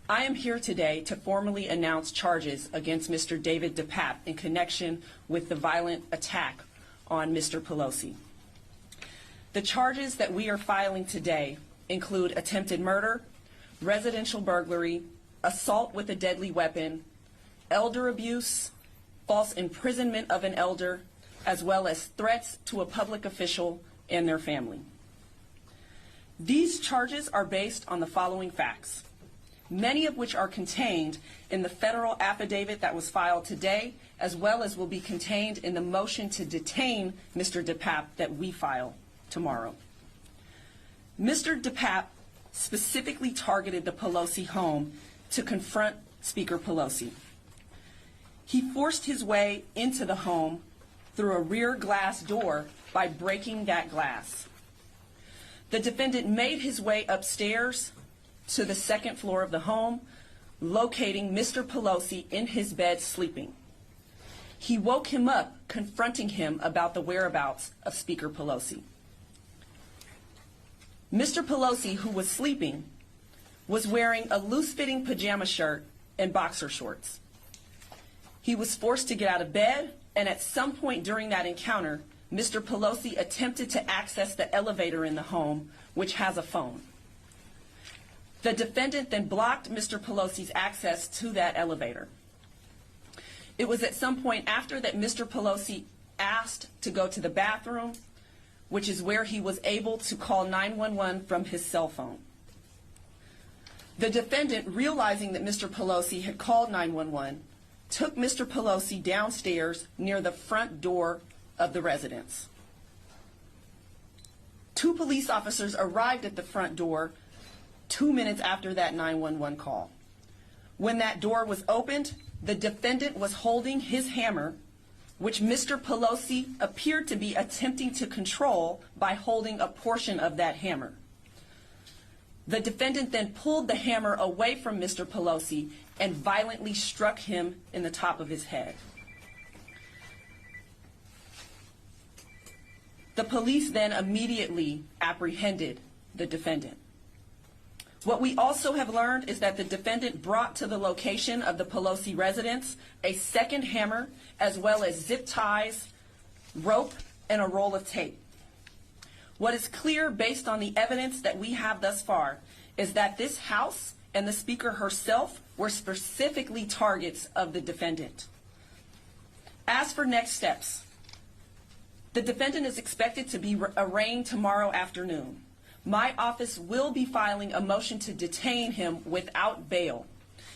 I am here today to formally announce charges against Mr. David DePape in connection with the violent attack on Mr. Pelosi. The charges that we are filing today include attempted murder, residential burglary, assault with a deadly weapon, elder abuse, false imprisonment of an elder, as well as threats to a public official and their family. These charges are based on the following facts, many of which are contained in the federal affidavit that was filed today, as well as will be contained in the motion to detain Mr. DePape that we file tomorrow. Mr. DePape specifically targeted the Pelosi home to confront Speaker Pelosi. He forced his way into the home through a rear glass door by breaking that glass. The defendant made his way upstairs to the second floor of the home, locating Mr. Pelosi in his bed sleeping. He woke him up, confronting him about the whereabouts of Speaker Pelosi. Mr. Pelosi, who was sleeping, was wearing a loose-fitting pajama shirt and boxer shorts. He was forced to get out of bed, and at some point during that encounter, Mr. Pelosi attempted to access the elevator in the home, which has a phone. The defendant then blocked Mr. Pelosi's access to that elevator. It was at some point after that Mr. Pelosi asked to go to the bathroom, which is where he was able to call 911 from his cell phone. The defendant, realizing that Mr. Pelosi had called 911, took Mr. Pelosi downstairs near the front door of the residence. Two police officers arrived at the front door 2 minutes after that 911 call. When that door was opened, the defendant was holding his hammer, which Mr. Pelosi appeared to be attempting to control by holding a portion of that hammer. The defendant then pulled the hammer away from Mr. Pelosi and violently struck him in the top of his head. The police then immediately apprehended the defendant. What we also have learned is that the defendant brought to the location of the Pelosi residence a second hammer, as well as zip ties, rope, and a roll of tape. What is clear based on the evidence that we have thus far is that this house and the speaker herself were specifically targets of the defendant. As for next steps, the defendant is expected to be arraigned tomorrow afternoon. My office will be filing a motion to detain him without bail,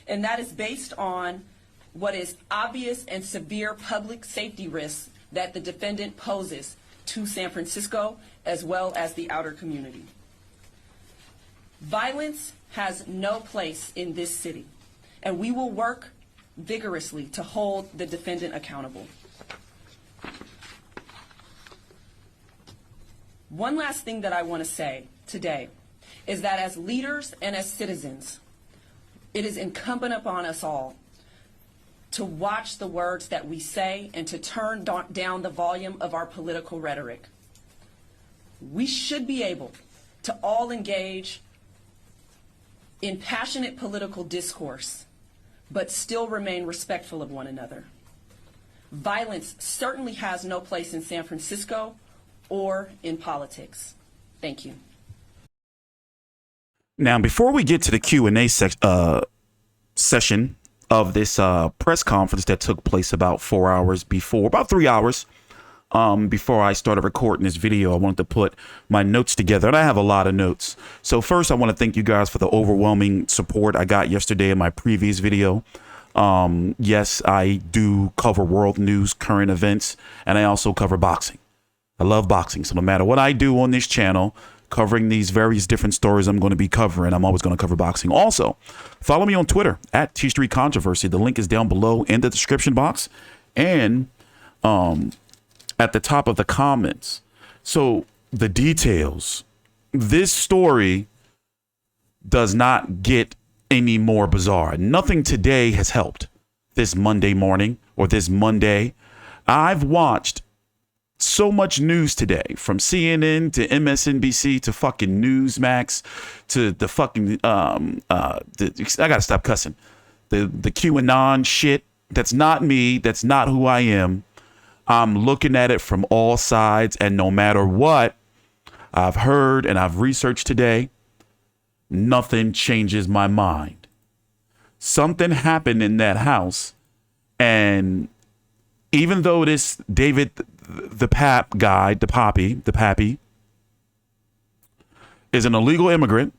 and that is based on what is obvious and severe public safety risks that the defendant poses to San Francisco as well as the outer community. Violence has no place in this city, and we will work vigorously to hold the defendant accountable. One last thing that I want to say today is that as leaders and as citizens, it is incumbent upon us all to watch the words that we say and to turn down the volume of our political rhetoric. We should be able to all engage in passionate political discourse, but still remain respectful of one another. Violence certainly has no place in San Francisco or in politics. Thank you. Now, before we get to the Q&A session of this press conference that took place about 4 hours before, about 3 hours before I started recording this video, I wanted to put my notes together, and I have a lot of notes. So first, I want to thank you guys for the overwhelming support I got yesterday in my previous video. Yes, I do cover world news, current events, and I also cover boxing. I love boxing, so no matter what I do on this channel, covering these various different stories I'm going to be covering, I'm always going to cover boxing. Also, follow me on Twitter at TstreeT Controversy. The link is down below in the description box and at the top of the comments. So the details. This story does not get any more bizarre. Nothing today has helped this Monday morning or this Monday. I've watched So much news today, from CNN to MSNBC to fucking Newsmax to the fucking I gotta stop cussing. The QAnon shit. That's not me. That's not who I am. I'm looking at it from all sides, and no matter what I've heard and I've researched today, nothing changes my mind. Something happened in that house, and even though this David DePape guy, DePape, is an illegal immigrant,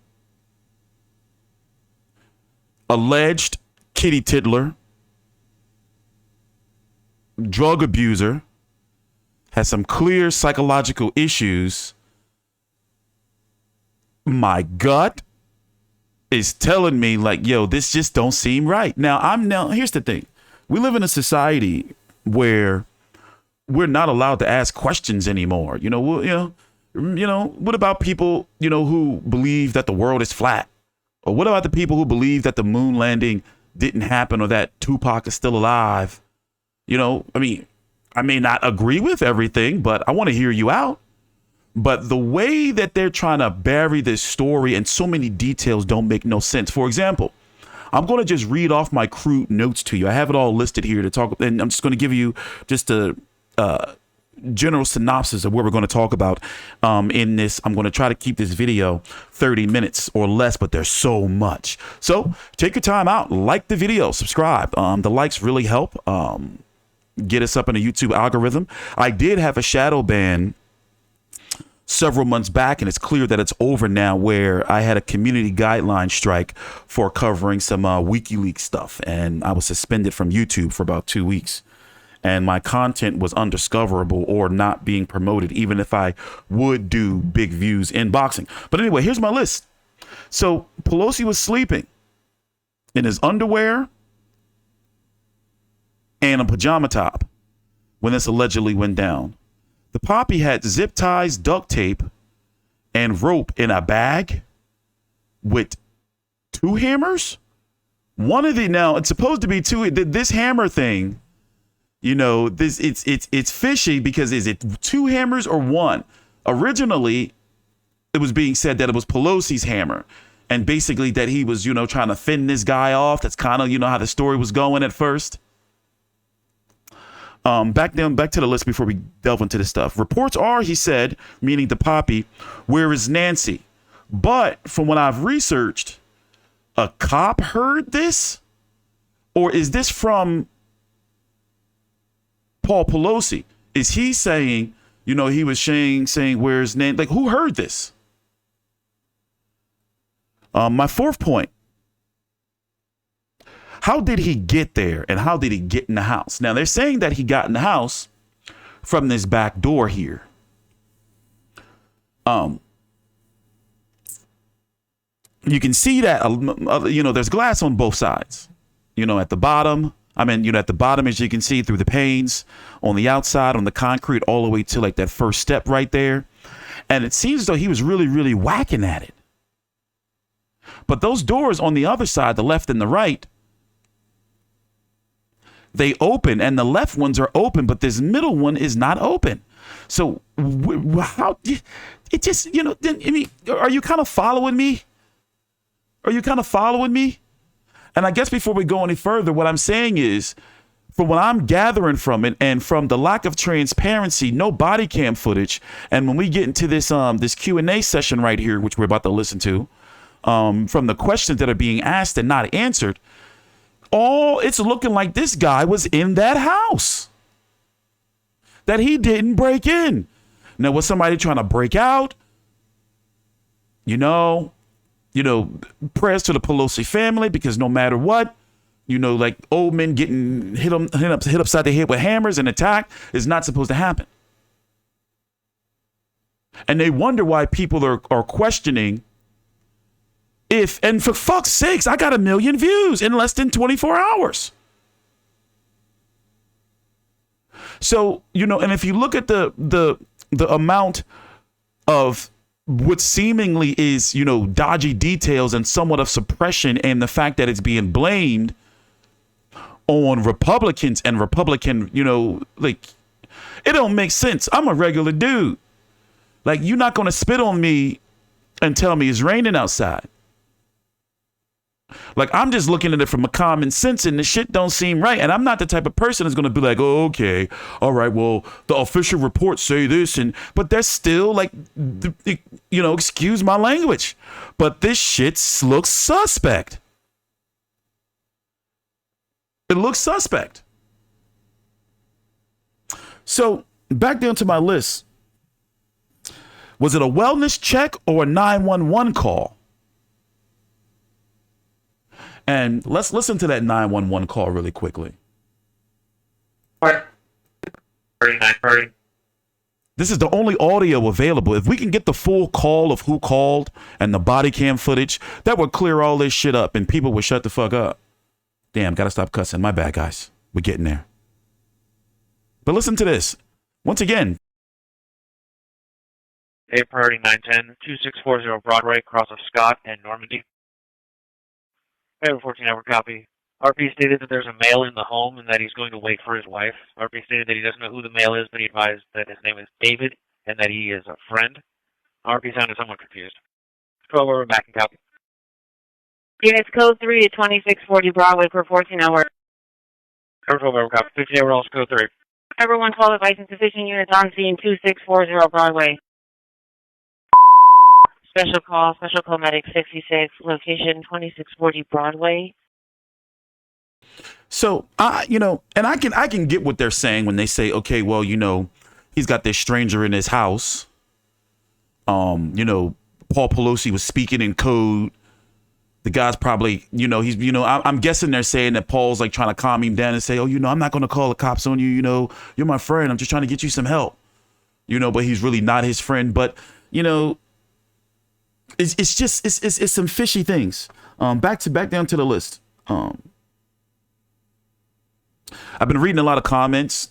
alleged kitty tiddler, drug abuser, has some clear psychological issues, my gut is telling me like, yo, this just don't seem right. Now here's the thing. We live in a society where we're not allowed to ask questions anymore. What about people, who believe that the world is flat? Or what about the people who believe that the moon landing didn't happen or that Tupac is still alive? I may not agree with everything, but I want to hear you out. But the way that they're trying to bury this story and so many details don't make no sense. For example, I'm going to just read off my crude notes to you. I have it all listed here to talk, and I'm just going to give you just a general synopsis of what we're going to talk about in this. I'm going to try to keep this video 30 minutes or less, but there's so much. So take your time out, like the video, subscribe. The likes really help get us up in the YouTube algorithm. I did have a shadow ban several months back, and it's clear that it's over now, where I had a community guideline strike for covering some WikiLeaks stuff, and I was suspended from YouTube for about 2 weeks, and my content was undiscoverable or not being promoted, even if I would do big views in boxing. But anyway, here's my list. So Pelosi was sleeping in his underwear and a pajama top when this allegedly went down. The poppy had zip ties, duct tape, and rope in a bag with 2 hammers. Now it's supposed to be 2. This hammer thing, it's fishy, because is it 2 hammers or 1? Originally, it was being said that it was Pelosi's hammer, and basically that he was, trying to fend this guy off. That's kind of, how the story was going at first. Back to the list before we delve into this stuff. Reports are, he said, meaning the poppy, where is Nancy? But from what I've researched, a cop heard this? Or is this from Paul Pelosi? Is he saying, he was saying, where's Nancy? Like, who heard this? My fourth point. How did he get there, and how did he get in the house? Now, they're saying that he got in the house from this back door here. You can see that, there's glass on both sides, at the bottom. At the bottom, as you can see through the panes, on the outside, on the concrete, all the way to like that first step right there. And it seems as though he was really, really whacking at it. But those doors on the other side, the left and the right, they open, and the left ones are open, but this middle one is not open. So how it just, are you kind of following me? And I guess before we go any further, what I'm saying is, from what I'm gathering from it, and from the lack of transparency, no body cam footage, and when we get into this this Q&A session right here, which we're about to listen to, from the questions that are being asked and not answered, it's looking like this guy was in that house, that he didn't break in. Now, was somebody trying to break out? Prayers to the Pelosi family, because no matter what, like old men getting hit upside the head with hammers and attacked is not supposed to happen. And they wonder why people are questioning and for fuck's sakes, I got 1 million views in less than 24 hours. So, and if you look at the amount of what seemingly is, dodgy details and somewhat of suppression, and the fact that it's being blamed on Republicans and Republican, It don't make sense. I'm a regular dude. Like, you're not going to spit on me and tell me it's raining outside. Like, I'm just looking at it from a common sense, and the shit don't seem right. And I'm not the type of person that's going to be like, oh, okay, all right, well, the official reports say this, but that's still like, excuse my language, but this shit looks suspect. It looks suspect. So back down to my list. Was it a wellness check or a 911 call? And let's listen to that 911 call really quickly. This is the only audio available. If we can get the full call of who called and the body cam footage, that would clear all this shit up and people would shut the fuck up. Damn, gotta stop cussing. My bad, guys. We're getting there. But listen to this. Once again. A priority 910, 2640 Broadway, cross of Scott and Normandy. Over 14-hour copy. RP stated that there's a male in the home and that he's going to wait for his wife. RP stated that he doesn't know who the male is, but he advised that his name is David and that he is a friend. RP sounded somewhat confused. 12 over back and copy. Units code 3 to 2640 Broadway per 14 hour. Over 12 over copy. 15 over also code 3. Everyone 12 advice insufficient units on scene 2640 Broadway. Special call medic 66, location 2640 Broadway. So, and I can get what they're saying when they say, okay, well, he's got this stranger in his house. Paul Pelosi was speaking in code. The guy's probably, I'm guessing they're saying that Paul's like trying to calm him down and say, oh, I'm not going to call the cops on you. You're my friend. I'm just trying to get you some help, but he's really not his friend. But, it's some fishy things. Back down to the list. I've been reading a lot of comments,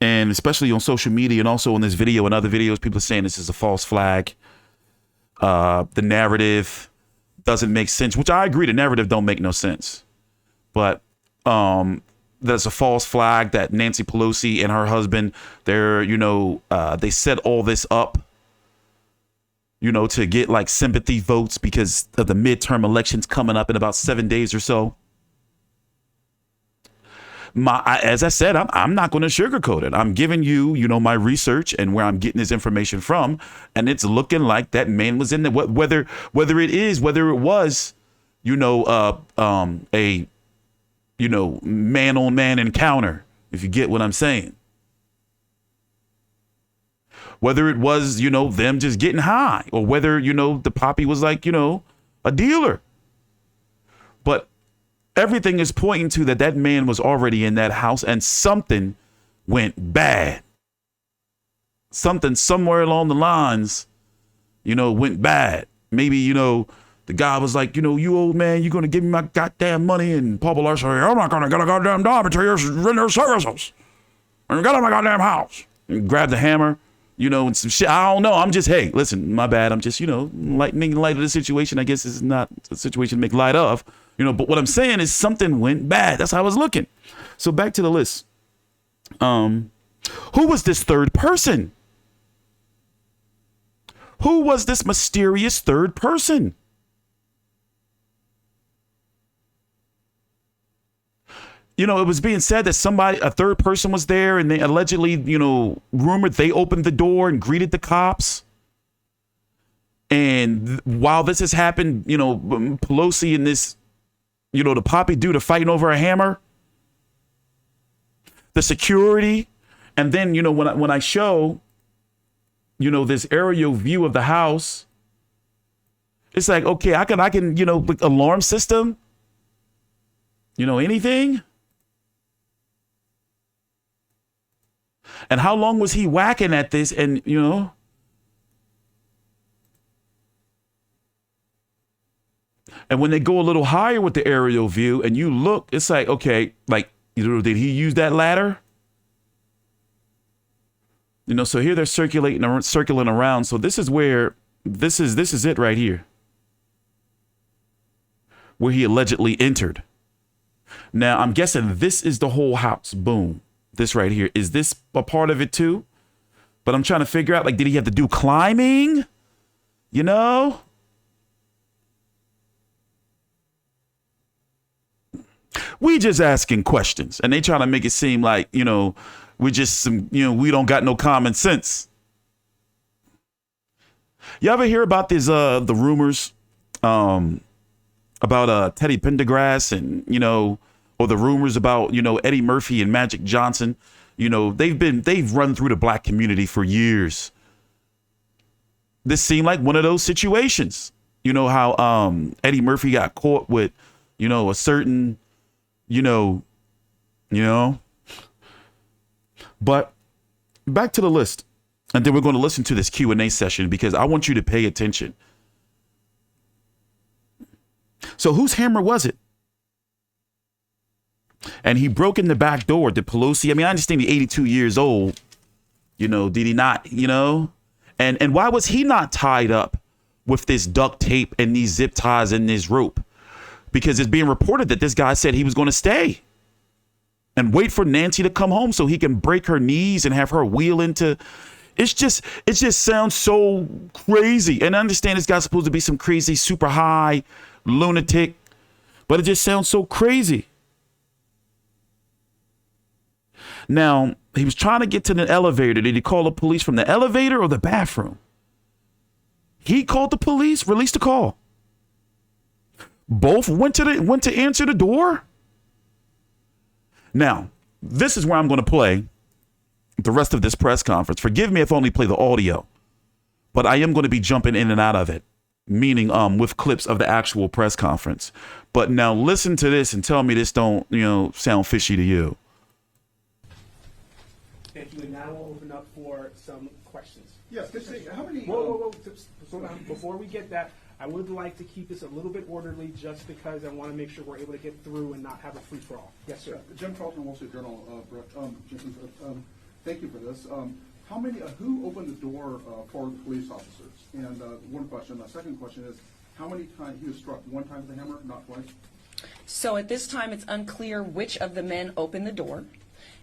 and especially on social media and also on this video and other videos, people are saying this is a false flag. The narrative doesn't make sense, which I agree. The narrative don't make no sense, but that's a false flag that Nancy Pelosi and her husband, they set all this up, to get like sympathy votes because of the midterm elections coming up in about 7 days or so. As I said, I'm not going to sugarcoat it. I'm giving you, my research and where I'm getting this information from, and it's looking like that man was in there. Whether it was, a man-on-man encounter, if you get what I'm saying. Whether it was, them just getting high, or whether, the poppy was like, a dealer. But everything is pointing to that man was already in that house and something went bad. Something somewhere along the lines, went bad. Maybe, the guy was like, you old man, you're going to give me my goddamn money. And Paul Pelosi said, I'm not going to get a goddamn dime until you render services. And get out of my goddamn house. And grab the hammer. And some shit. I don't know. I'm just, hey, listen, my bad. I'm just, making light of the situation. I guess it's not a situation to make light of, but what I'm saying is something went bad. That's how I was looking. So back to the list. Who was this third person? Who was this mysterious third person? It was being said that a third person was there, and they allegedly, rumored they opened the door and greeted the cops. And while this has happened, Pelosi and this, the poppy dude are fighting over a hammer. The security, and then, when I show, this aerial view of the house, it's like, okay, I can, alarm system, anything. And how long was he whacking at this? And, and when they go a little higher with the aerial view and you look, it's like, okay, like, did he use that ladder? So here they're circling around. So this is where, this is it right here. Where he allegedly entered. Now, I'm guessing this is the whole house. Boom. This right here. Is this a part of it too? But I'm trying to figure out, like, did he have to do climbing? You know? We just asking questions, and they trying to make it seem like, you know, we just some, you know, we don't got no common sense. You ever hear about these the rumors about Teddy Pendergrass and, you know, or the rumors about, you know, Eddie Murphy and Magic Johnson? You know, they've run through the black community for years. This seemed like one of those situations. You know how Eddie Murphy got caught with, you know, a certain, you know. But back to the list. And then we're going to listen to this Q&A session because I want you to pay attention. So whose hammer was it? And he broke in the back door. Did Pelosi? I mean, I understand he's 82 years old. You know, did he not, you know? And why was he not tied up with this duct tape and these zip ties and this rope? Because it's being reported that this guy said he was going to stay and wait for Nancy to come home so he can break her knees and have her wheel into. It just sounds so crazy. And I understand this guy's supposed to be some crazy, super high lunatic, but it just sounds so crazy. Now, he was trying to get to the elevator. Did he call the police from the elevator or the bathroom? He called the police, released a call. Both went to answer the door. Now, this is where I'm going to play the rest of this press conference. Forgive me if I only play the audio, but I am going to be jumping in and out of it, meaning with clips of the actual press conference. But now listen to this and tell me this don't, you know, sound fishy to you. Thank you. And now we'll open up for some questions. Yes, how many? Whoa. Slow down. Before we get that, I would like to keep this a little bit orderly just because I want to make sure we're able to get through and not have a free-for-all. Yes, sir. Jim Carlton, Wall Street Journal. Brett, thank you for this. How many? Who opened the door for the police officers? And one question. The second question is, how many times he was struck? One time with the hammer, not twice? So at this time, it's unclear which of the men opened the door.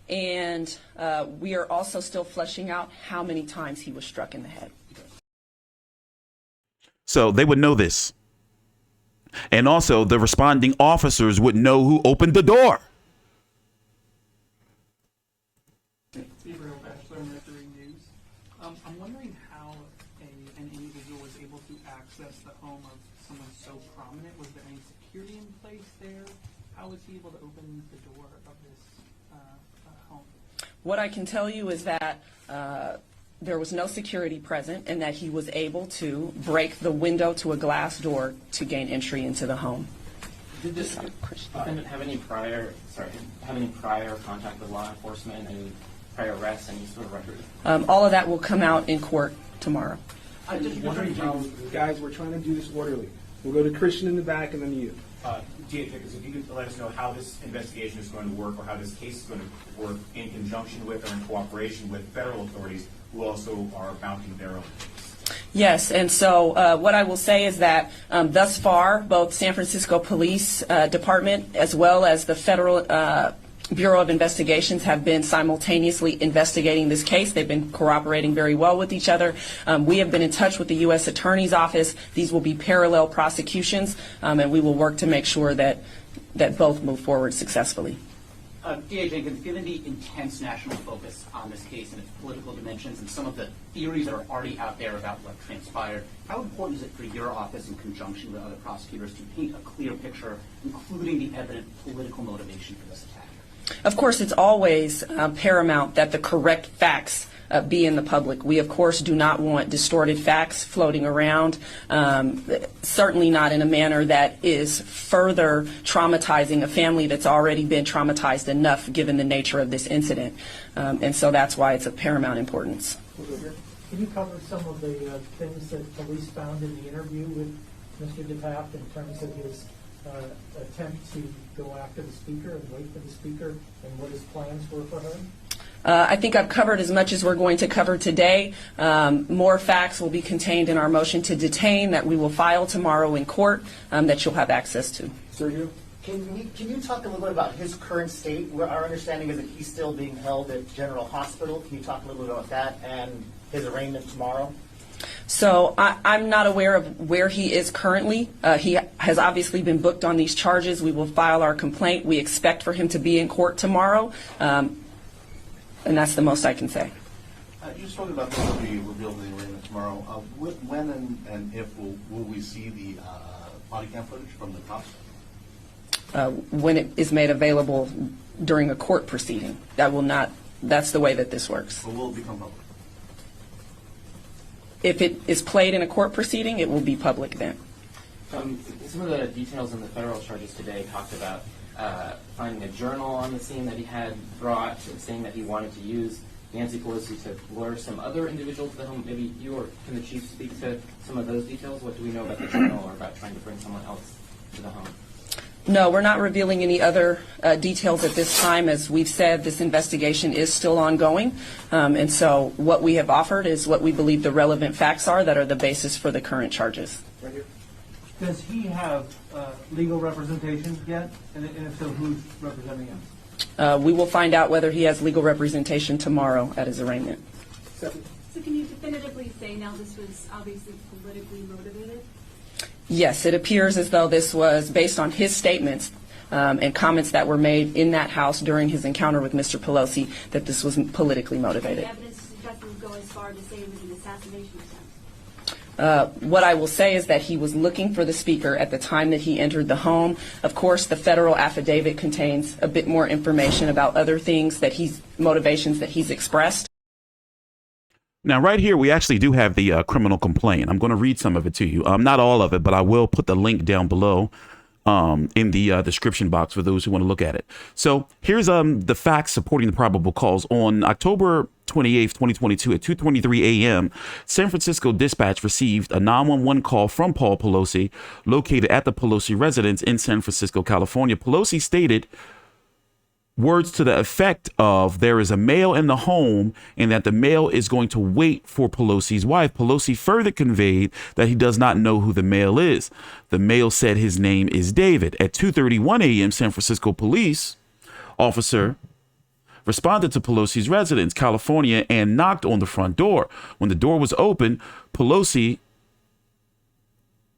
And we are also still fleshing out how many times he was struck in the head. So they would know this. And also the responding officers would know who opened the door. Gabriel Bachelor, Mercury News. I'm wondering how an individual was able to access the home of someone so prominent. Was there any security in place there? How was he able to open the door of this home? What I can tell you is that there was no security present and that he was able to break the window to a glass door to gain entry into the home. Did this defendant have any prior contact with law enforcement, any prior arrests, any sort of record? All of that will come out in court tomorrow. I'm just wondering, guys, we're trying to do this orderly. We'll go to Christian in the back and then you. Because if you could let us know how this investigation is going to work or how this case is going to work in conjunction with or in cooperation with federal authorities who also are mounting their own case. Yes, and so what I will say is that thus far, both San Francisco Police Department as well as the Federal Bureau of Investigations have been simultaneously investigating this case. They've been cooperating very well with each other. We have been in touch with the U.S. Attorney's Office. These will be parallel prosecutions, and we will work to make sure that both move forward successfully. D.A. Jenkins, given the intense national focus on this case and its political dimensions and some of the theories that are already out there about what transpired, how important is it for your office in conjunction with other prosecutors to paint a clear picture, including the evident political motivation for this attack? Of course, it's always paramount that the correct facts be in the public. We, of course, do not want distorted facts floating around, certainly not in a manner that is further traumatizing a family that's already been traumatized enough given the nature of this incident. And so that's why it's of paramount importance. Can you cover some of the things that police found in the interview with Mr. DePape in terms of his attempt to go after the speaker and wait for the speaker and what his plans were for her? I think I've covered as much as we're going to cover today. More facts will be contained in our motion to detain that we will file tomorrow in court that you'll have access to. Sergio? Can you talk a little bit about his current state? Our understanding is that he's still being held at General Hospital. Can you talk a little bit about that and his arraignment tomorrow? So I'm not aware of where he is currently. He has obviously been booked on these charges. We will file our complaint. We expect for him to be in court tomorrow, and that's the most I can say. You spoke about this will be revealed in the arraignment tomorrow. When and if will we see the body cam footage from the cops? When it is made available during a court proceeding. That's the way that this works. Or will it become public? If it is played in a court proceeding, it will be public then. Some of the details in the federal charges today talked about finding a journal on the scene that he had brought, saying that he wanted to use Nancy Pelosi to lure some other individuals to the home. Maybe you or can the chief speak to some of those details? What do we know about the journal or about trying to bring someone else to the home? No, we're not revealing any other details at this time. As we've said, this investigation is still ongoing. And so what we have offered is what we believe the relevant facts are that are the basis for the current charges. Right here. Does he have legal representation yet? And if so, who's representing him? We will find out whether he has legal representation tomorrow at his arraignment. So can you definitively say now this was obviously politically motivated? Yes, it appears as though this was based on his statements and comments that were made in that house during his encounter with Mr. Pelosi that this was politically motivated. The evidence suggests would go as far to say it was an assassination attempt. What I will say is that he was looking for the speaker at the time that he entered the home. Of course, the federal affidavit contains a bit more information about other things that motivations that he's expressed. Now, right here, we actually do have the criminal complaint. I'm going to read some of it to you. Not all of it, but I will put the link down below in the description box for those who want to look at it. So here's the facts supporting the probable cause. On October 28th, 2022 at 2:23 a.m., San Francisco Dispatch received a 911 call from Paul Pelosi, located at the Pelosi residence in San Francisco, California. Pelosi stated words to the effect of there is a male in the home and that the male is going to wait for Pelosi's wife. Pelosi further conveyed that he does not know who the male is. The male said his name is David. At 2:31 a.m., San Francisco police officer responded to Pelosi's residence, California, and knocked on the front door. When the door was open, Pelosi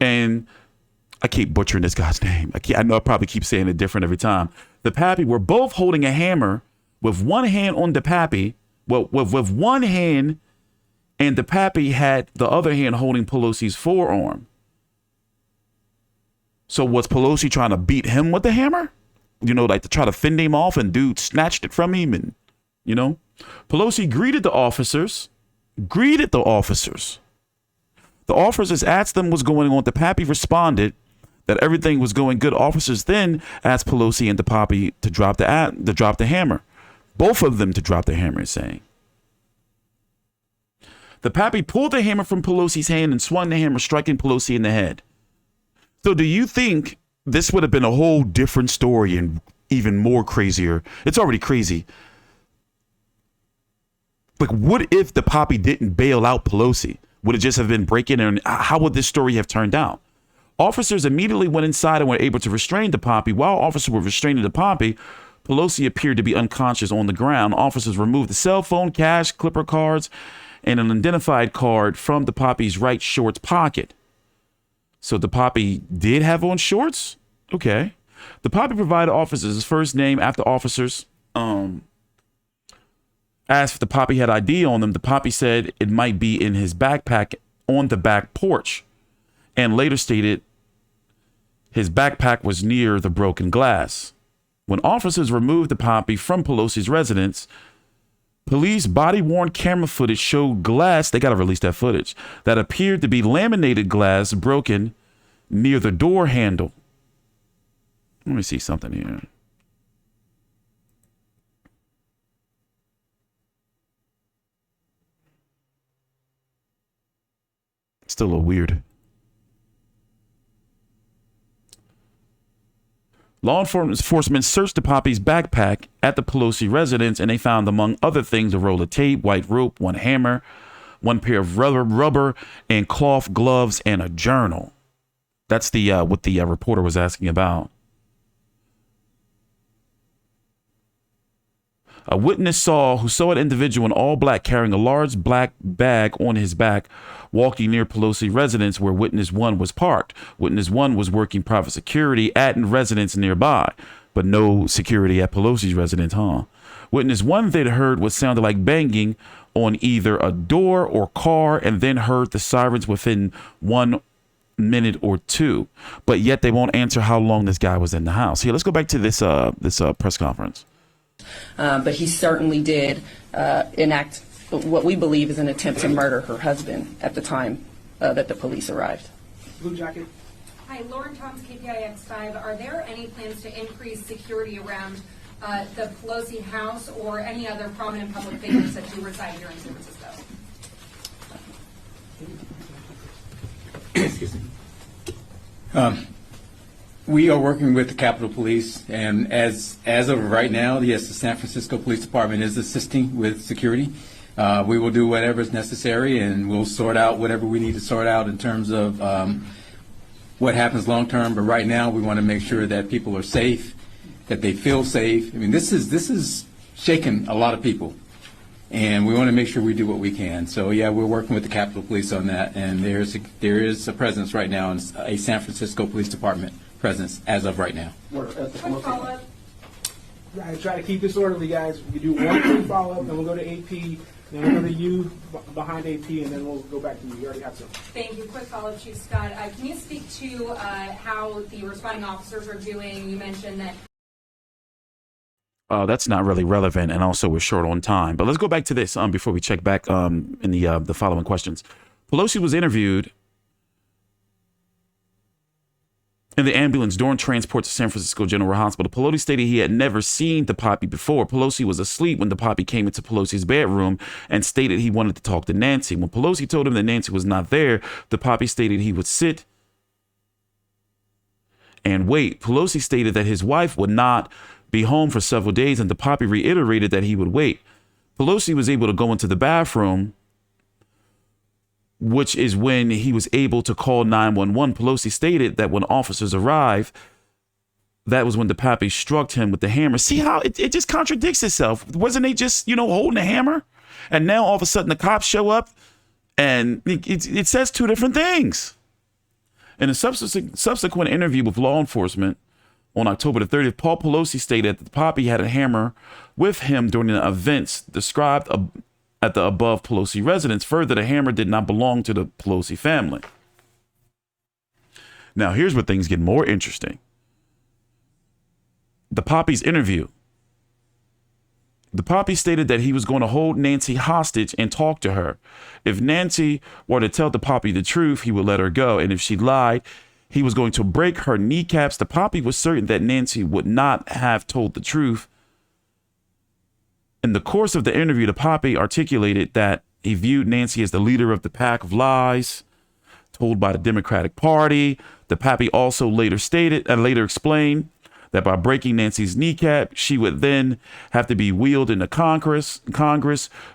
and I keep butchering this guy's name. I know I probably keep saying it different every time. The Pappy were both holding a hammer with one hand on the Pappy, with one hand, and the Pappy had the other hand holding Pelosi's forearm. So was Pelosi trying to beat him with the hammer? You know, like to try to fend him off, and dude snatched it from him, and you know, Pelosi greeted the officers. The officers asked them what's going on. The Pappy responded that everything was going good. Officers then asked Pelosi and the Pappy to drop the hammer. Both of them to drop the hammer, saying. The Pappy pulled the hammer from Pelosi's hand and swung the hammer, striking Pelosi in the head. So do you think this would have been a whole different story and even more crazier? It's already crazy. Like, what if the Pappy didn't bail out Pelosi? Would it just have been breaking? And how would this story have turned out? Officers immediately went inside and were able to restrain the Pappy. While officers were restraining the Pappy, Pelosi appeared to be unconscious on the ground. Officers removed the cell phone, cash, clipper cards, and an identified card from the Pappy's right shorts pocket. So the Pappy did have on shorts? Okay. The Pappy provided officers his first name. After officers asked if the Pappy had ID on them, the Pappy said it might be in his backpack on the back porch, and later stated his backpack was near the broken glass. When officers removed the Pappy from Pelosi's residence, police body-worn camera footage showed glass, they got to release that footage, that appeared to be laminated glass broken near the door handle. Let me see something here. Still a little weird. Law enforcement searched the Pappy's backpack at the Pelosi residence, and they found, among other things, a roll of tape, white rope, one hammer, one pair of rubber and cloth gloves, and a journal. That's the what the reporter was asking about. A witness who saw an individual in all black carrying a large black bag on his back walking near Pelosi residence where witness 1 was parked. Witness 1 was working private security at a residence nearby, but no security at Pelosi's residence, huh? Witness 1 then heard what sounded like banging on either a door or car and then heard the sirens within 1 minute or 2, but yet they won't answer how long this guy was in the house. Here, let's go back to this press conference. But he certainly did enact what we believe is an attempt to murder her husband at the time that the police arrived. Blue jacket. Hi, Lauren Toms, KPIX5. Are there any plans to increase security around the Pelosi house or any other prominent public figures that do reside here in San Francisco? Excuse me. We are working with the Capitol Police, and as of right now, yes, the San Francisco Police Department is assisting with security. We will do whatever is necessary, and we'll sort out whatever we need to sort out in terms of what happens long term. But right now, we want to make sure that people are safe, that they feel safe. I mean, this is shaking a lot of people, and we want to make sure we do what we can. So yeah, we're working with the Capitol Police on that, and there is a presence right now in a San Francisco Police Department presence as of right now. Quick follow-up. I try to keep this orderly, guys. We do one quick follow-up, then we'll go to AP, then we'll go to you behind AP, and then we'll go back to you. You already have some. Thank you. Quick follow-up, Chief Scott. Can you speak to how the responding officers are doing? You mentioned that. That's not really relevant, and also we're short on time. But let's go back to this before we check back in the following questions. Pelosi was interviewed in the ambulance during transport to San Francisco General Hospital. Pelosi stated he had never seen DePape before. Pelosi was asleep when DePape came into Pelosi's bedroom and stated he wanted to talk to Nancy. When Pelosi told him that Nancy was not there, DePape stated he would sit and wait. Pelosi stated that his wife would not be home for several days, and DePape reiterated that he would wait. Pelosi was able to go into the bathroom, which is when he was able to call 911. Pelosi stated that when officers arrived, that was when DePape struck him with the hammer. See how it just contradicts itself. Wasn't they just, holding a hammer? And now all of a sudden the cops show up and it says two different things. In a subsequent interview with law enforcement on October the 30th, Paul Pelosi stated that DePape had a hammer with him during the events described at the above Pelosi residence. Further, the hammer did not belong to the Pelosi family. Now, here's where things get more interesting. DePape's interview. DePape stated that he was going to hold Nancy hostage and talk to her. If Nancy were to tell DePape the truth, he would let her go. And if she lied, he was going to break her kneecaps. DePape was certain that Nancy would not have told the truth. In the course of the interview, DePape articulated that he viewed Nancy as the leader of the pack of lies told by the Democratic Party. DePape also later explained that by breaking Nancy's kneecap, she would then have to be wheeled into Congress,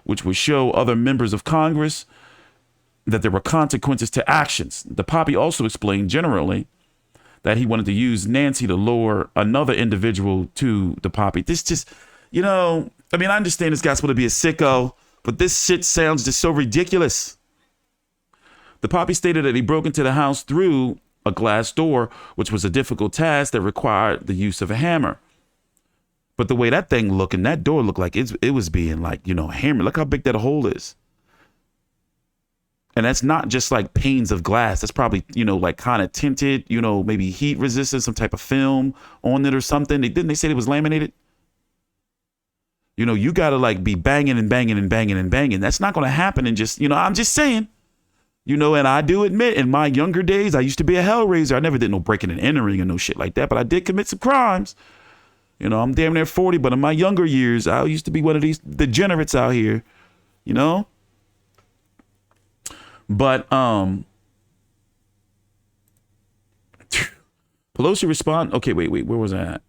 which would show other members of Congress that there were consequences to actions. DePape also explained generally that he wanted to use Nancy to lure another individual to DePape. This just, I understand this guy's supposed to be a sicko, but this shit sounds just so ridiculous. DePape stated that he broke into the house through a glass door, which was a difficult task that required the use of a hammer. But the way that thing looked and that door looked like it was being hammered. Look how big that hole is. And that's not just like panes of glass. That's probably, kind of tinted, maybe heat resistant, some type of film on it or something. Didn't they say it was laminated? You got to be banging and banging and banging and banging. That's not going to happen. And just, I'm just saying, and I do admit in my younger days, I used to be a hellraiser. I never did no breaking and entering and no shit like that, but I did commit some crimes. I'm damn near 40, but in my younger years, I used to be one of these degenerates out here, But, Pelosi respond. Okay, wait, where was I at?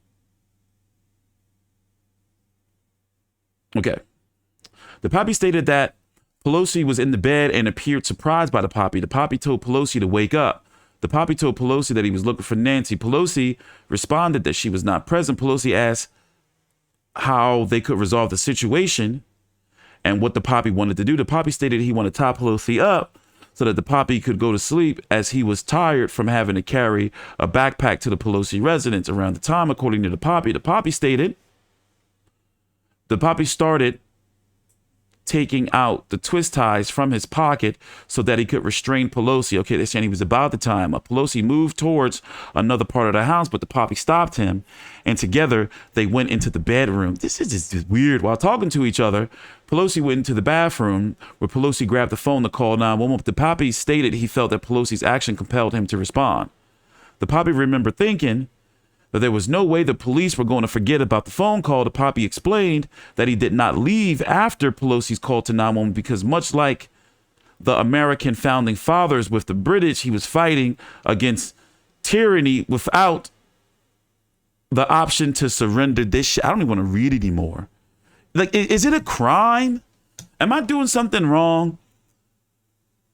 Okay. DePape stated that Pelosi was in the bed and appeared surprised by DePape. DePape told Pelosi to wake up. DePape told Pelosi that he was looking for Nancy. Pelosi responded that she was not present. Pelosi asked how they could resolve the situation and what the Papi wanted to do. The Papi stated he wanted to tie Pelosi up so that the Papi could go to sleep, as he was tired from having to carry a backpack to the Pelosi residence around the time, according to the Papi. The Papi stated the Papi started taking out the twist ties from his pocket so that he could restrain Pelosi. Okay, they're saying he was about to tie him up. Pelosi moved towards another part of the house, but the Papi stopped him, and together they went into the bedroom. This is just weird. While talking to each other, Pelosi went into the bathroom, where Pelosi grabbed the phone to call 911. The Papi stated he felt that Pelosi's action compelled him to respond. The Papi remembered thinking that there was no way the police were going to forget about the phone call. The Papi explained that he did not leave after Pelosi's call to 911 because, much like the American founding fathers with the British, he was fighting against tyranny without the option to surrender this shit. I don't even want to read it anymore. Like, is it a crime? Am I doing something wrong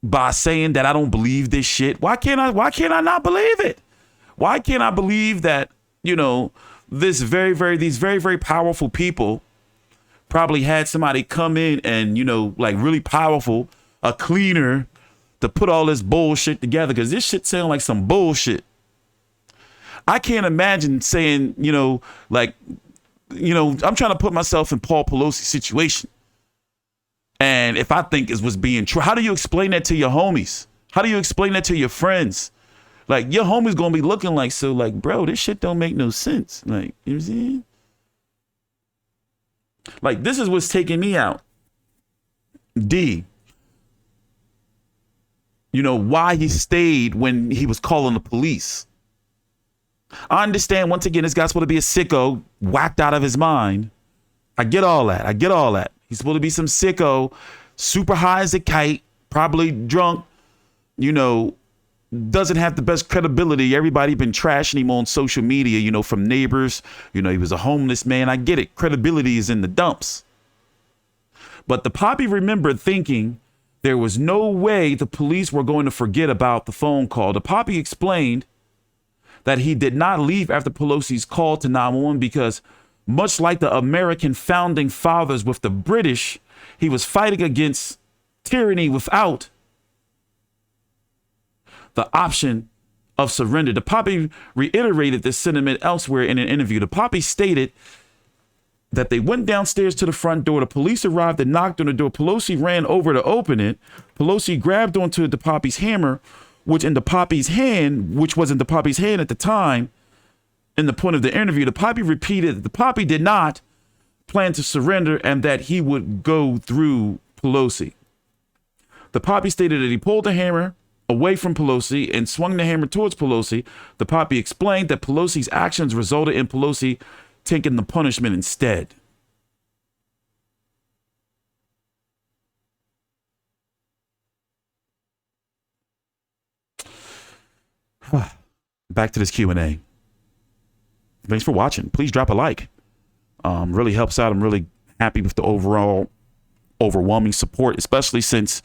by saying that I don't believe this shit? Why can't I not believe it? Why can't I believe that, you know, these very, very powerful people probably had somebody come in and, you know, like really powerful, a cleaner, to put all this bullshit together? Because this shit sounds like some bullshit. I can't imagine saying, you know, like, you know, I'm trying to put myself in Paul Pelosi's situation. And if I think it was being true, how do you explain that to your homies? How do you explain that to your friends? Like, your homie's gonna be looking like, so like, bro, this shit don't make no sense. Like, you know what I'm saying? Like, this is what's taking me out. D, you know, why he stayed when he was calling the police. I understand, once again, this guy's supposed to be a sicko, whacked out of his mind. I get all that. He's supposed to be some sicko, super high as a kite, probably drunk, you know, doesn't have the best credibility. Everybody been trashing him on social media, you know, from neighbors. You know, he was a homeless man. I get it. Credibility is in the dumps. But the Papi remembered thinking there was no way the police were going to forget about the phone call. The Papi explained that he did not leave after Pelosi's call to 911 because, much like the American founding fathers with the British, he was fighting against tyranny without the option of surrender. The Papi reiterated this sentiment elsewhere in an interview. The Papi stated that they went downstairs to the front door. The police arrived and knocked on the door. Pelosi ran over to open it. Pelosi grabbed onto the Papi's hammer, which was in the Papi's hand at the time. In the point of the interview, the Papi repeated that the Papi did not plan to surrender and that he would go through Pelosi. The Papi stated that he pulled the hammer away from Pelosi and swung the hammer towards Pelosi. The Papi explained that Pelosi's actions resulted in Pelosi taking the punishment instead. Back to this Q&A. Thanks for watching. Please drop a like. Really helps out. I'm really happy with the overall overwhelming support, especially since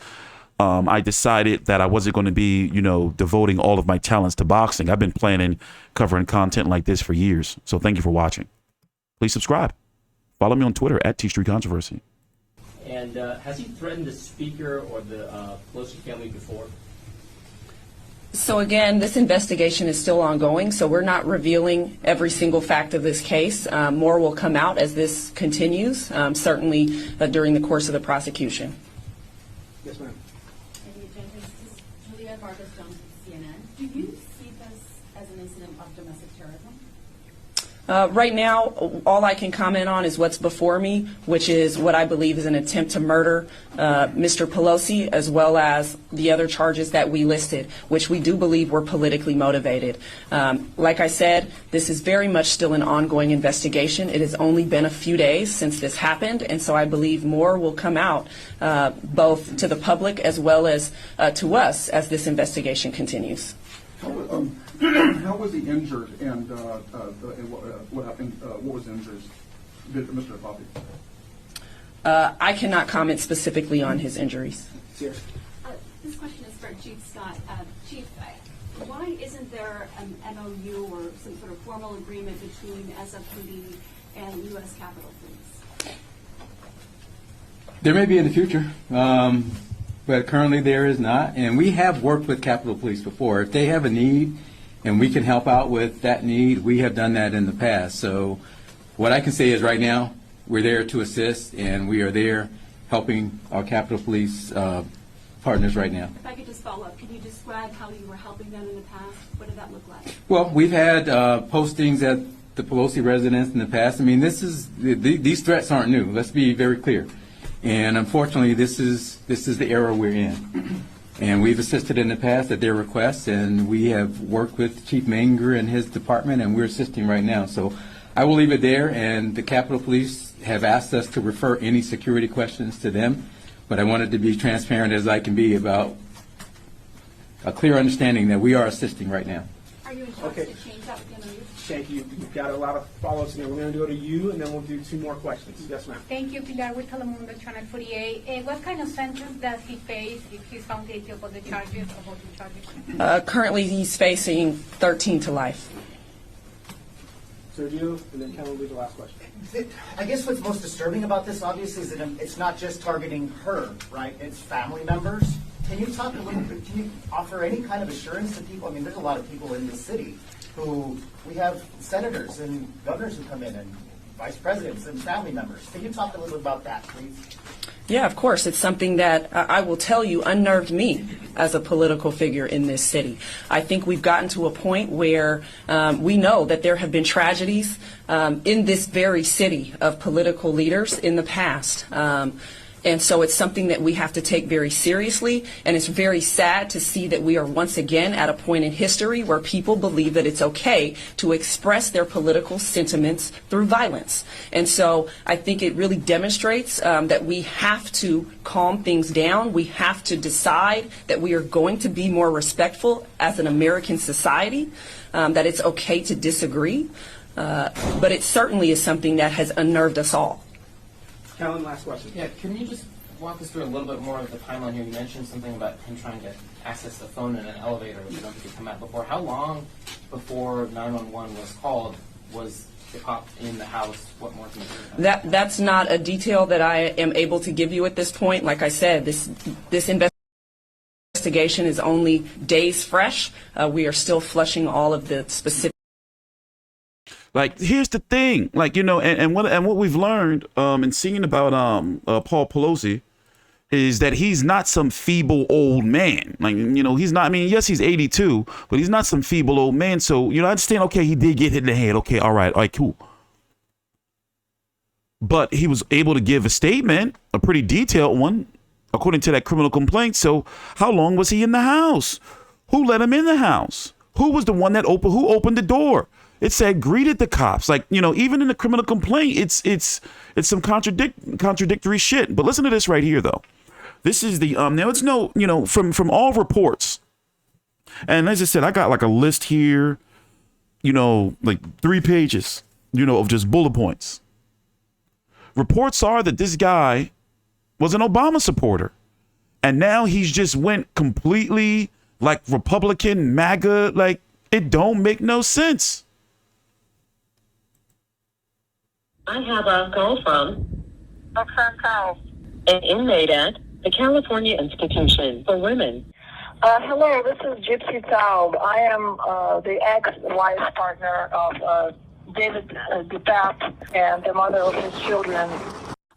I decided that I wasn't going to be, you know, devoting all of my talents to boxing. I've been planning covering content like this for years. So thank you for watching. Please subscribe. Follow me on Twitter at TstreeT Controversy. And has he threatened the speaker or the Pelosi family before? So again, this investigation is still ongoing, so we're not revealing every single fact of this case. More will come out as this continues, certainly during the course of the prosecution. Yes, ma'am. Julia Vargas Jones with CNN. Do you see this as an incident of domestic terrorism? Right now, all I can comment on is what's before me, which is what I believe is an attempt to murder Mr. Pelosi, as well as the other charges that we listed, which we do believe were politically motivated. Like I said, this is very much still an ongoing investigation. It has only been a few days since this happened, and so I believe more will come out, both to the public as well as to us as this investigation continues. How was he injured, and what happened? What was the injuries, Mr. Papi? I cannot comment specifically on his injuries. This question is for Chief Scott. Chief, why isn't there an MOU or some sort of formal agreement between SFPD and U.S. Capitol Police? There may be in the future, but currently there is not. And we have worked with Capitol Police before. If they have a need and we can help out with that need, we have done that in the past. So what I can say is right now, we're there to assist, and we are there helping our Capitol Police partners right now. If I could just follow up, can you describe how you were helping them in the past? What did that look like? Well, we've had postings at the Pelosi residence in the past. I mean, these threats aren't new. Let's be very clear. And unfortunately, this is the era we're in. And we've assisted in the past at their request, and we have worked with Chief Manger and his department, and we're assisting right now. So I will leave it there, and the Capitol Police have asked us to refer any security questions to them, but I wanted to be transparent as I can be about a clear understanding that we are assisting right now. Are you in charge to change that with the MOU? Thank you. You've got a lot of follow-ups in there. We're going to go to you, and then we'll do 2 more questions. Yes, ma'am. Thank you, Pilar with Telemundo, Channel 48. What kind of sentence does he face if he's found guilty of the charges, Currently, he's facing 13 to life. Sergio, and then Kellen will be the last question. I guess what's most disturbing about this, obviously, is that it's not just targeting her, right? It's family members. Can you talk a little bit, can you offer any kind of assurance to people? I mean, there's a lot of people in this city who, we have senators and governors who come in, and vice presidents and family members. Can you talk a little bit about that, please? Yeah, of course. It's something that I will tell you unnerved me as a political figure in this city. I think we've gotten to a point where we know that there have been tragedies in this very city of political leaders in the past. And so it's something that we have to take very seriously, and it's very sad to see that we are once again at a point in history where people believe that it's okay to express their political sentiments through violence. And so I think it really demonstrates that we have to calm things down. We have to decide that we are going to be more respectful as an American society, that it's okay to disagree, but it certainly is something that has unnerved us all. Kellen, last question. Yeah, can you just walk us through a little bit more of the timeline here? You mentioned something about him trying to access the phone in an elevator, which I don't think had come out before. How long before 911 was called was the cop in the house? What more can you do? That's not a detail that I am able to give you at this point. Like I said, this investigation is only days fresh. We are still flushing all of the specific. Like, here's the thing, like, you know, and what we've learned and seeing about Paul Pelosi is that he's not some feeble old man. Like, you know, he's not, I mean, yes, he's 82, but he's not some feeble old man. So, you know, I understand, okay, he did get hit in the head. Okay, all right, cool. But he was able to give a statement, a pretty detailed one, according to that criminal complaint. So how long was he in the house? Who let him in the house? Who was the one that who opened the door? It said greeted the cops. Like, you know, even in the criminal complaint, it's some contradictory shit. But listen to this right here, though. This is the now it's no, you know, from all reports. And as I said, I got like a list here, you know, like 3 pages, you know, of just bullet points. Reports are that this guy was an Obama supporter, and now he's just went completely like Republican MAGA. Like, it don't make no sense. I have a call from an inmate at the California Institution for Women. Hello, this is Gypsy Taub. I am the ex-wife partner of David DePape and the mother of his children.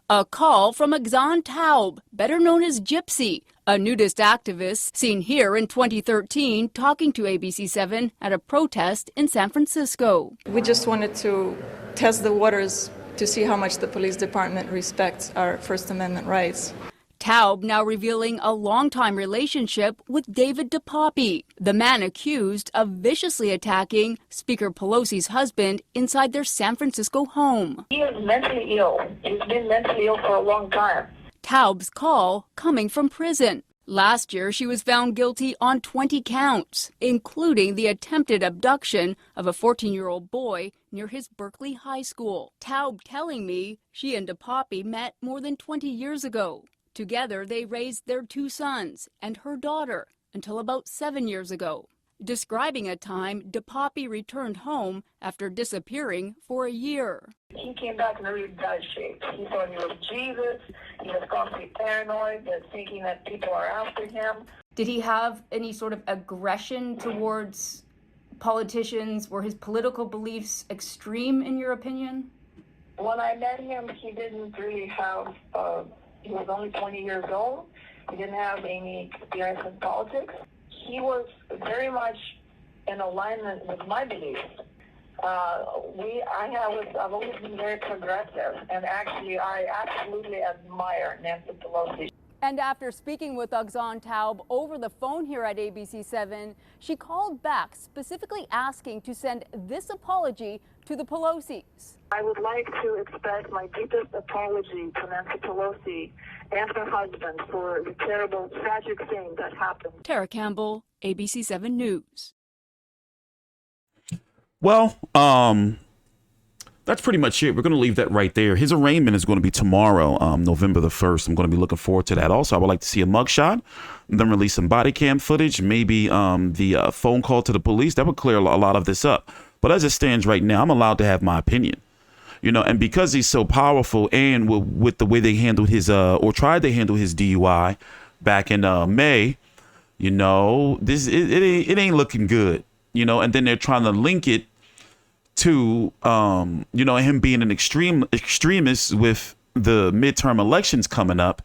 A call from Exxon Taub, better known as Gypsy, a nudist activist seen here in 2013 talking to ABC7 at a protest in San Francisco. We just wanted to test the waters to see how much the police department respects our First Amendment rights. Taub now revealing a longtime relationship with David DePape, the man accused of viciously attacking Speaker Pelosi's husband inside their San Francisco home. He is mentally ill. He's been mentally ill for a long time. Taub's call coming from prison. Last year, she was found guilty on 20 counts, including the attempted abduction of a 14-year-old boy near his Berkeley High School. Taub telling me she and DePape met more than 20 years ago. Together, they raised their 2 sons and her daughter until about 7 years ago. describing a time DePape returned home after disappearing for a year. He came back in a really bad shape. He thought he was Jesus. He was constantly paranoid, thinking that people are after him. Did he have any sort of aggression towards politicians? Were his political beliefs extreme, in your opinion? When I met him, he didn't really have, he was only 20 years old. He didn't have any experience in politics. He was very much in alignment with my beliefs. I've always been very progressive, and actually I absolutely admire Nancy Pelosi. And after speaking with Oxane Taub over the phone here at ABC7, she called back specifically asking to send this apology to the Pelosis. I would like to express my deepest apology to Nancy Pelosi and her husband for the terrible, tragic thing that happened. Tara Campbell, ABC7 News. Well, that's pretty much it. We're going to leave that right there. His arraignment is going to be tomorrow, November the 1st. I'm going to be looking forward to that. Also, I would like to see a mugshot, then release some body cam footage, maybe the phone call to the police. That would clear a lot of this up. But as it stands right now, I'm allowed to have my opinion. You know, and because he's so powerful, and with the way they handled his or tried to handle his DUI back in May, you know, it ain't looking good. You know, and then they're trying to link it to you know, him being an extremist with the midterm elections coming up.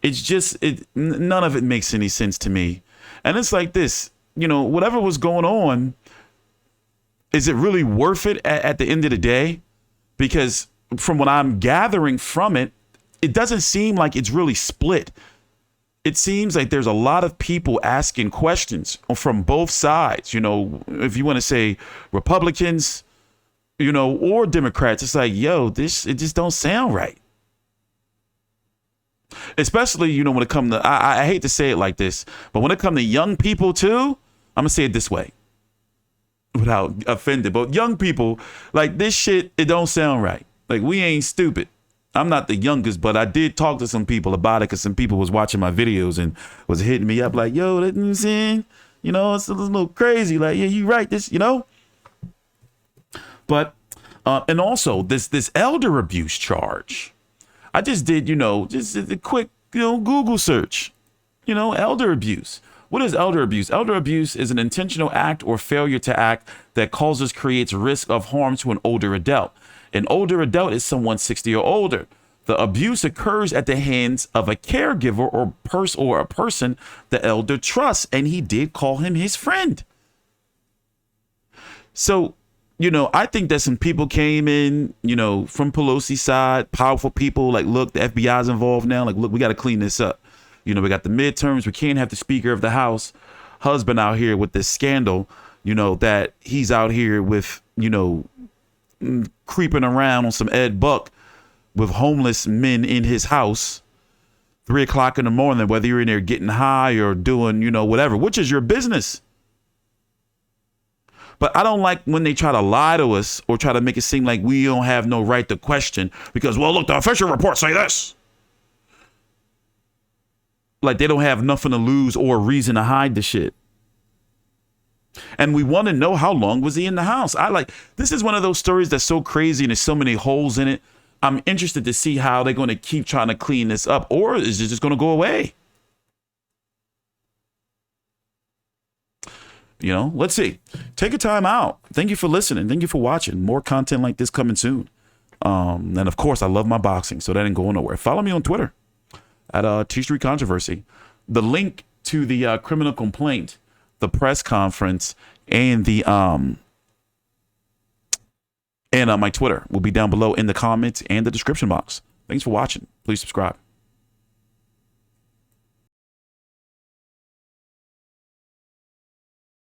It's just none of it makes any sense to me. And it's like this, you know, whatever was going on, is it really worth it at the end of the day? Because from what I'm gathering from it, it doesn't seem like it's really split. It seems like there's a lot of people asking questions from both sides. You know, if you want to say Republicans, you know, or Democrats, it's like, yo, it just don't sound right. Especially, you know, when it comes to, I hate to say it like this, but when it comes to young people too, I'm gonna say it this way without offending, but young people, like, this shit, it don't sound right. Like, we ain't stupid. I'm not the youngest, but I did talk to some people about it because some people was watching my videos and was hitting me up like, yo, that, you know what I'm saying? You know, it's a little crazy. Like, yeah, you right, this, you know? But, and also this elder abuse charge. I just did, you know, just a quick, you know, Google search, you know, elder abuse. What is elder abuse? Elder abuse is an intentional act or failure to act that creates risk of harm to an older adult. An older adult is someone 60 or older. The abuse occurs at the hands of a caregiver or a person the elder trusts, and he did call him his friend. So, you know, I think that some people came in, you know, from Pelosi's side, powerful people, like, look, the FBI's involved now. Like, look, we got to clean this up. You know, we got the midterms. We can't have the Speaker of the House husband out here with this scandal, you know, that he's out here with, you know, creeping around on some Ed Buck with homeless men in his house, 3 o'clock in the morning, whether you're in there getting high or doing, you know, whatever, which is your business. But I don't like when they try to lie to us or try to make it seem like we don't have no right to question because, well, look, the official reports say this. Like they don't have nothing to lose or a reason to hide the shit. And we want to know, how long was he in the house? This is one of those stories that's so crazy and there's so many holes in it. I'm interested to see how they're going to keep trying to clean this up, or is it just going to go away? You know, let's see. Take a time out. Thank you for listening. Thank you for watching. More content like this coming soon. And of course, I love my boxing, so that ain't going nowhere. Follow me on Twitter at TstreeT Controversy. The link to the criminal complaint, the press conference, and the my Twitter will be down below in the comments and the description box. Thanks for watching. Please subscribe.